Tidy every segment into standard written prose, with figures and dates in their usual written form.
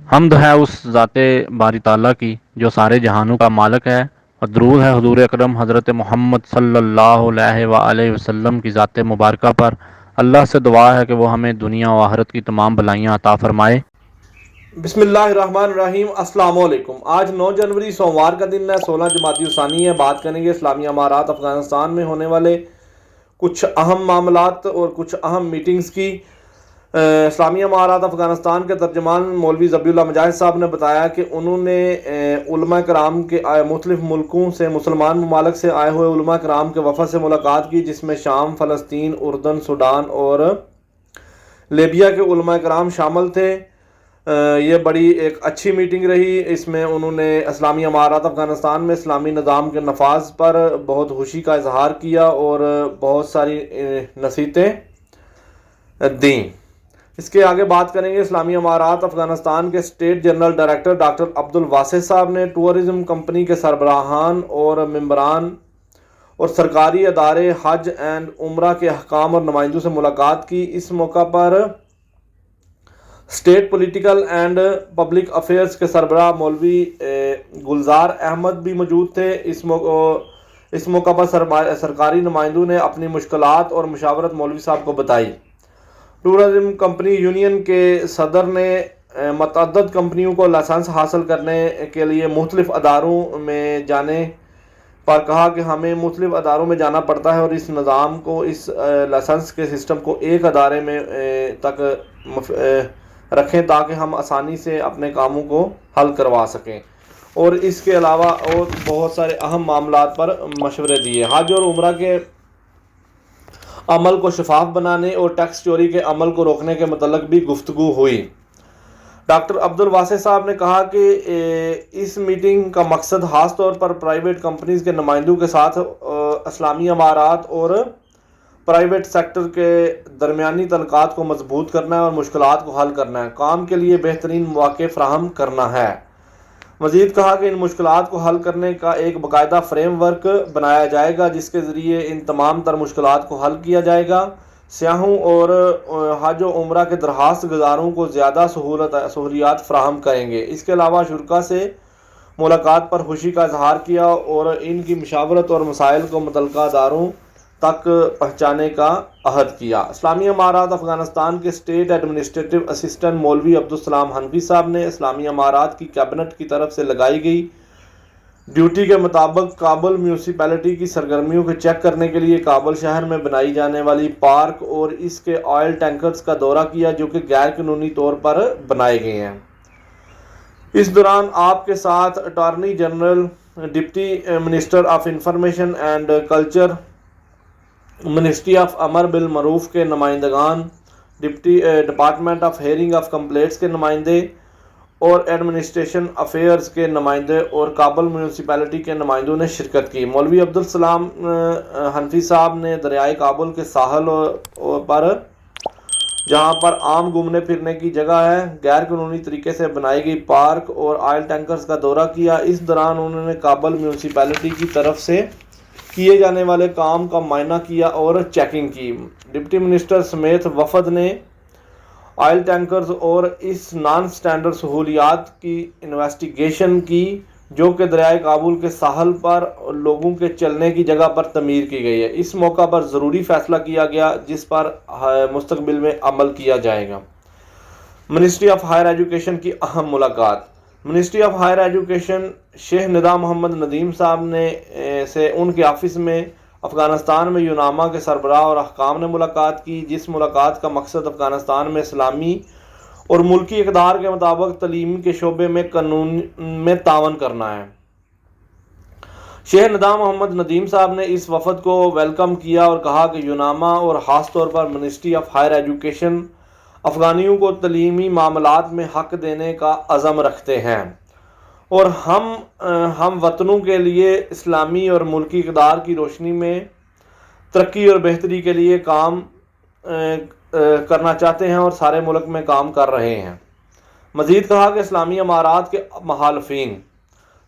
حمد ہے اس ذات باری تعالیٰ کی جو سارے جہانوں کا مالک ہے، اور درود ہے حضور اکرم حضرت محمد صلی اللہ علیہ وآلہ وسلم کی ذات مبارکہ پر۔ اللہ سے دعا ہے کہ وہ ہمیں دنیا و آخرت کی تمام بھلائیاں عطا فرمائے۔ بسم اللہ الرحمن الرحیم۔ السلام علیکم۔ آج 9 جنوری سوموار کا دن ہے، 16 جمادی الثانی ہے۔ بات کریں گے اسلامی امارات افغانستان میں ہونے والے کچھ اہم معاملات اور کچھ اہم میٹنگز کی۔ اسلامی امارات افغانستان کے ترجمان مولوی ذبیح اللہ مجاہد صاحب نے بتایا کہ انہوں نے علماء کرام کے مختلف ملکوں سے، مسلمان ممالک سے آئے ہوئے علماء کرام کے وفد سے ملاقات کی، جس میں شام، فلسطین، اردن، سوڈان اور لیبیا کے علماء کرام شامل تھے۔ یہ بڑی ایک اچھی میٹنگ رہی۔ اس میں انہوں نے اسلامی امارات افغانستان میں اسلامی نظام کے نفاذ پر بہت خوشی کا اظہار کیا اور بہت ساری نصیحتیں دیں۔ اس کے آگے بات کریں گے اسلامی امارات افغانستان کے اسٹیٹ جنرل ڈائریکٹر ڈاکٹر عبد الواسع صاحب نے ٹورزم کمپنی کے سربراہان اور ممبران اور سرکاری ادارے حج اینڈ عمرہ کے حکام اور نمائندوں سے ملاقات کی۔ اس موقع پر state political and public affairs کے سربراہ مولوی گلزار احمد بھی موجود تھے۔ اس موقع پر سرکاری نمائندوں نے اپنی مشکلات اور مشاورت مولوی صاحب کو بتائی۔ ٹورزم کمپنی یونین کے صدر نے متعدد کمپنیوں کو لائسنس حاصل کرنے کے لیے مختلف اداروں میں جانے پر کہا کہ ہمیں مختلف اداروں میں جانا پڑتا ہے، اور اس نظام کو، اس لائسنس کے سسٹم کو ایک ادارے میں تک رکھیں تاکہ ہم آسانی سے اپنے کاموں کو حل کروا سکیں، اور اس کے علاوہ اور بہت سارے اہم معاملات پر مشورے دیے۔ حج اور عمرہ کے عمل کو شفاف بنانے اور ٹیکس چوری کے عمل کو روکنے کے متعلق بھی گفتگو ہوئی۔ ڈاکٹر عبد الواسع صاحب نے کہا کہ اس میٹنگ کا مقصد خاص طور پر پرائیویٹ کمپنیز کے نمائندوں کے ساتھ اسلامی امارات اور پرائیویٹ سیکٹر کے درمیانی تعلقات کو مضبوط کرنا ہے اور مشکلات کو حل کرنا ہے، کام کے لیے بہترین مواقع فراہم کرنا ہے۔ مزید کہا کہ ان مشکلات کو حل کرنے کا ایک باقاعدہ فریم ورک بنایا جائے گا جس کے ذریعے ان تمام تر مشکلات کو حل کیا جائے گا۔ سیاحوں اور حج و عمرہ کے درخواست گزاروں کو زیادہ سہولیات فراہم کریں گے۔ اس کے علاوہ شرکاء سے ملاقات پر خوشی کا اظہار کیا اور ان کی مشاورت اور مسائل کو متعلقہ اداروں تک پہنچانے کا عہد کیا۔ اسلامی امارات افغانستان کے اسٹیٹ ایڈمنسٹریٹو اسسٹنٹ مولوی عبدالسلام حنفی صاحب نے اسلامی امارات کی کیبنٹ کی طرف سے لگائی گئی ڈیوٹی کے مطابق کابل میونسپلٹی کی سرگرمیوں کو چیک کرنے کے لیے کابل شہر میں بنائی جانے والی پارک اور اس کے آئل ٹینکرز کا دورہ کیا جو کہ غیر قانونی طور پر بنائے گئے ہیں۔ اس دوران آپ کے ساتھ attorney general, deputy minister of information and culture, ministry of امر بالمعروف کے نمائندگان، department of hearing of complaints کے نمائندے اور ایڈمنسٹریشن افیئرز کے نمائندے اور کابل میونسپلٹی کے نمائندوں نے شرکت کی۔ مولوی عبدالسلام حنفی صاحب نے دریائے کابل کے ساحل پر، جہاں پر عام گھومنے پھرنے کی جگہ ہے، غیر قانونی طریقے سے بنائی گئی پارک اور آئل ٹینکرز کا دورہ کیا۔ اس دوران انہوں نے کابل میونسپلٹی کی طرف سے کیے جانے والے کام کا معائنہ کیا اور چیکنگ کی۔ ڈپٹی منسٹر سمیت وفد نے آئل ٹینکرز اور اس نان سٹینڈرڈ سہولیات کی انویسٹیگیشن کی جو کہ دریائے کابل کے ساحل پر لوگوں کے چلنے کی جگہ پر تعمیر کی گئی ہے۔ اس موقع پر ضروری فیصلہ کیا گیا جس پر مستقبل میں عمل کیا جائے گا۔ منسٹری آف ہائر ایجوکیشن کی اہم ملاقات۔ منسٹری آف ہائر ایجوکیشن شیخ ندا محمد ندیم صاحب سے ان کے آفس میں افغانستان میں یوناما کے سربراہ اور حکام نے ملاقات کی، جس ملاقات کا مقصد افغانستان میں اسلامی اور ملکی اقدار کے مطابق تعلیم کے شعبے میں قانون میں تعاون کرنا ہے۔ شیخ ندا محمد ندیم صاحب نے اس وفد کو ویلکم کیا اور کہا کہ یوناما اور خاص طور پر منسٹری آف ہائر ایجوکیشن افغانیوں کو تعلیمی معاملات میں حق دینے کا عزم رکھتے ہیں اور ہم وطنوں کے لیے اسلامی اور ملکی اقدار کی روشنی میں ترقی اور بہتری کے لیے کام کرنا چاہتے ہیں اور سارے ملک میں کام کر رہے ہیں۔ مزید کہا کہ اسلامی امارات کے مخالفین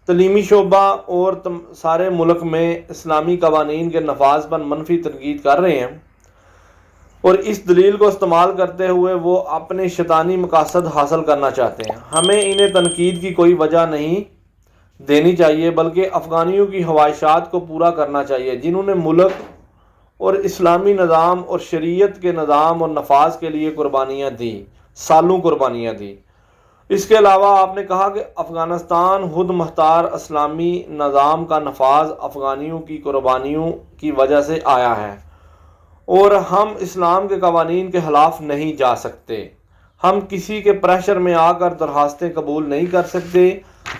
تعلیمی شعبہ اور سارے ملک میں اسلامی قوانین کے نفاذ پر منفی تنقید کر رہے ہیں۔ اور اس دلیل کو استعمال کرتے ہوئے وہ اپنے شیطانی مقاصد حاصل کرنا چاہتے ہیں۔ ہمیں انہیں تنقید کی کوئی وجہ نہیں دینی چاہیے، بلکہ افغانیوں کی خواہشات کو پورا کرنا چاہیے، جنہوں نے ملک اور اسلامی نظام اور شریعت کے نظام اور نفاذ کے لیے قربانیاں دی، سالوں قربانیاں دی۔ اس کے علاوہ آپ نے کہا کہ افغانستان خود مختار اسلامی نظام کا نفاذ افغانیوں کی قربانیوں کی وجہ سے آیا ہے، اور ہم اسلام کے قوانین کے خلاف نہیں جا سکتے۔ ہم کسی کے پریشر میں آ کر درخواستیں قبول نہیں کر سکتے۔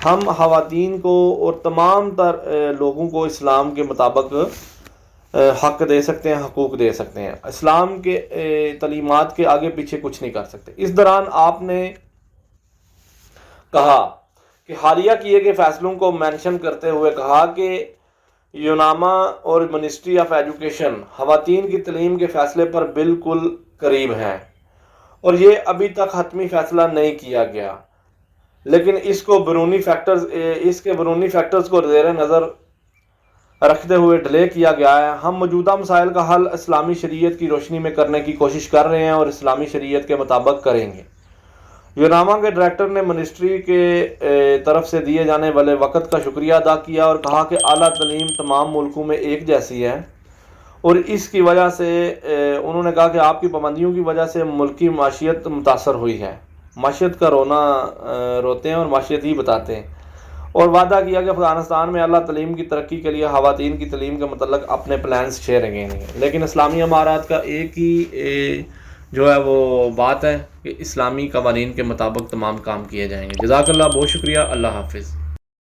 ہم خواتین کو اور تمام تر لوگوں کو اسلام کے مطابق حق دے سکتے ہیں، حقوق دے سکتے ہیں۔ اسلام کے تعلیمات کے آگے پیچھے کچھ نہیں کر سکتے۔ اس دوران آپ نے کہا کہ حالیہ کیے گئے فیصلوں کو مینشن کرتے ہوئے کہا کہ یوناما اور منسٹری آف ایجوکیشن خواتین کی تعلیم کے فیصلے پر بالکل قریب ہیں، اور یہ ابھی تک حتمی فیصلہ نہیں کیا گیا، لیکن اس کے بیرونی فیکٹرز کو زیر نظر رکھتے ہوئے ڈیلے کیا گیا ہے۔ ہم موجودہ مسائل کا حل اسلامی شریعت کی روشنی میں کرنے کی کوشش کر رہے ہیں اور اسلامی شریعت کے مطابق کریں گے۔ یوناما کے ڈائریکٹر نے منسٹری کے طرف سے دیے جانے والے وقت کا شکریہ ادا کیا اور کہا کہ اعلیٰ تعلیم تمام ملکوں میں ایک جیسی ہے، اور اس کی وجہ سے انہوں نے کہا کہ آپ کی پابندیوں کی وجہ سے ملکی معیشت متاثر ہوئی ہے۔ معیشت کا رونا روتے ہیں اور معیشت ہی بتاتے ہیں، اور وعدہ کیا کہ افغانستان میں اعلیٰ تعلیم کی ترقی کے لیے خواتین کی تعلیم کے متعلق اپنے پلانز شیئر کریں گے۔ لیکن اسلامی امارات کا ایک ہی جو ہے وہ بات ہے کہ اسلامی قوانین کے مطابق تمام کام کیے جائیں گے۔ جزاک اللہ، بہت شکریہ، اللہ حافظ۔